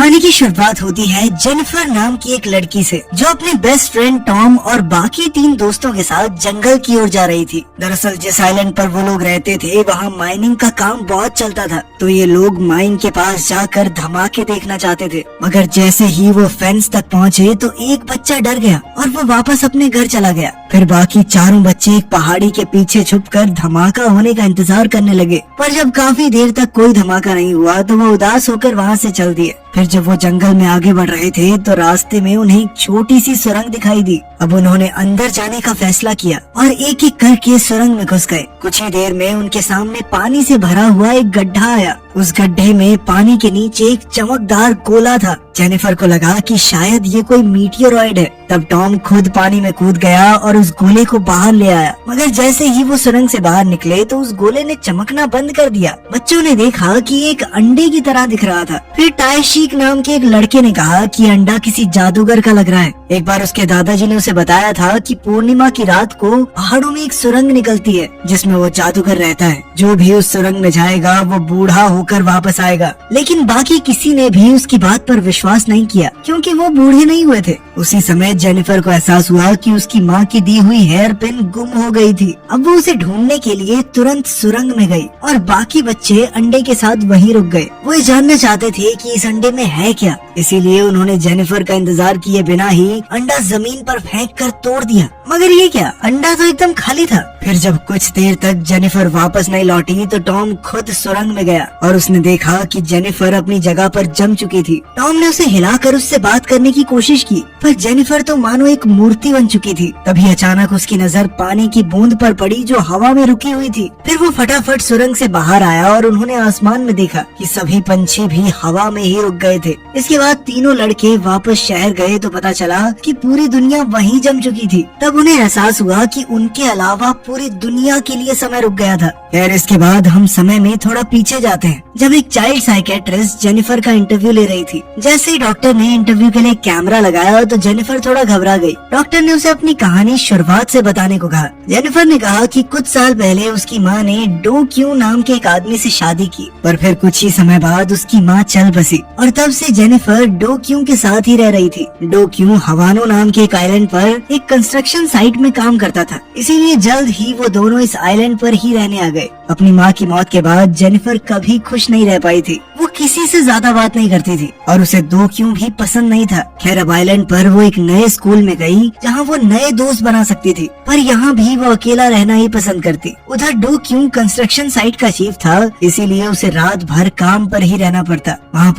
कहानी की शुरुआत होती है जेनिफर नाम की एक लड़की से, जो अपने बेस्ट फ्रेंड टॉम और बाकी 3 दोस्तों के साथ जंगल की ओर जा रही थी। दरअसल जिस आइलैंड पर वो लोग रहते थे वहाँ माइनिंग का काम बहुत चलता था, तो ये लोग माइन के पास जाकर धमाके देखना चाहते थे। मगर जैसे ही वो फेंस तक पहुँचे तो एक बच्चा डर गया और वो वापस अपने घर चला गया। फिर बाकी चारों बच्चे एक पहाड़ी के पीछे छुपकर धमाका होने का इंतजार करने लगे, पर जब काफी देर तक कोई धमाका नहीं हुआ तो वो उदास होकर वहाँ से चल दिए। फिर जब वो जंगल में आगे बढ़ रहे थे तो रास्ते में उन्हें एक छोटी सी सुरंग दिखाई दी। अब उन्होंने अंदर जाने का फैसला किया और एक एक करके सुरंग में घुस गए। कुछ ही देर में उनके सामने पानी से भरा हुआ एक गड्ढा आया। उस गड्ढे में पानी के नीचे एक चमकदार गोला था। जेनिफर को लगा कि शायद ये कोई मीटियोरॉइड है। तब टॉम खुद पानी में कूद गया और उस गोले को बाहर ले आया। मगर जैसे ही वो सुरंग से बाहर निकले तो उस गोले ने चमकना बंद कर दिया। बच्चों ने देखा कि एक अंडे की तरह दिख रहा था। फिर टायशीक नाम के एक लड़के ने कहा कि अंडा किसी जादूगर का लग रहा है। एक बार उसके दादाजी ने उसे बताया था कि पूर्णिमा की रात को पहाड़ों में एक सुरंग निकलती है जिसमें वो जादूगर रहता है। जो भी उस सुरंग में जाएगा वो बूढ़ा होकर वापस आएगा। लेकिन बाकी किसी ने भी उसकी बात पर विश्वास नहीं किया, क्योंकि वो बूढ़े नहीं हुए थे। उसी समय जेनिफर को एहसास हुआ कि उसकी माँ की दी हुई हेयर पिन गुम हो गई थी। अब वो उसे ढूंढने के लिए तुरंत सुरंग में गई और बाकी बच्चे अंडे के साथ वहीं रुक गए। वो ये जानना चाहते थे कि इस अंडे में है क्या, इसीलिए उन्होंने जेनिफर का इंतजार किए बिना ही अंडा जमीन पर फेंक कर तोड़ दिया। मगर ये क्या, अंडा तो एकदम खाली था। फिर जब कुछ देर तक जेनिफर वापस नहीं लौटी तो टॉम खुद सुरंग में गया और उसने देखा कि जेनिफर अपनी जगह पर जम चुकी थी। टॉम ने उसे हिलाकर उससे बात करने की कोशिश की, पर जेनिफर तो मानो एक मूर्ति बन चुकी थी। तभी अचानक उसकी नजर पानी की बूंद पर पड़ी जो हवा में रुकी हुई थी। फिर वो फटाफट सुरंग से बाहर आया और उन्होंने आसमान में देखा कि सभी पंछी भी हवा में ही रुक गए थे। इसके बाद तीनों लड़के वापस शहर गए तो पता चला कि पूरी दुनिया वहीं जम चुकी थी। तब उन्हें एहसास हुआ कि उनके अलावा पूरी दुनिया के लिए समय रुक गया था। खैर इसके बाद हम समय में थोड़ा पीछे जाते हैं, जब एक चाइल्ड साइकेट्रिस्ट जेनिफर का इंटरव्यू ले रही थी। जैसे ही डॉक्टर ने इंटरव्यू के लिए कैमरा लगाया तो जेनिफर थोड़ा घबरा गई। डॉक्टर ने उसे अपनी कहानी शुरुआत से बताने को कहा। जेनिफर ने कहा कि कुछ साल पहले उसकी माँ ने डो क्यू नाम के एक आदमी से शादी की, पर फिर कुछ ही समय बाद उसकी माँ चल बसी और तब से जेनिफर डो क्यू के साथ ही रह रही थी। डो क्यू हवानो नाम के एक आइलैंड पर एक कंस्ट्रक्शन साइट में काम करता था, इसीलिए जल्द ही वो दोनों इस आइलैंड पर ही रहने आ गए। अपनी माँ की मौत के बाद जेनिफर कभी खुश नहीं रह पाई थी। वो किसी से ज्यादा बात नहीं करती थी और उसे डो क्यू भी पसंद नहीं था। खैर अब आइलैंड पर वो एक नए स्कूल में गई जहाँ वो नए दोस्त बना सकती थी, पर यहाँ भी वो अकेला रहना ही पसंद करती। उधर डो क्यू कंस्ट्रक्शन साइट का चीफ था, इसीलिए उसे रात भर काम पर ही रहना पड़ता। वहाँ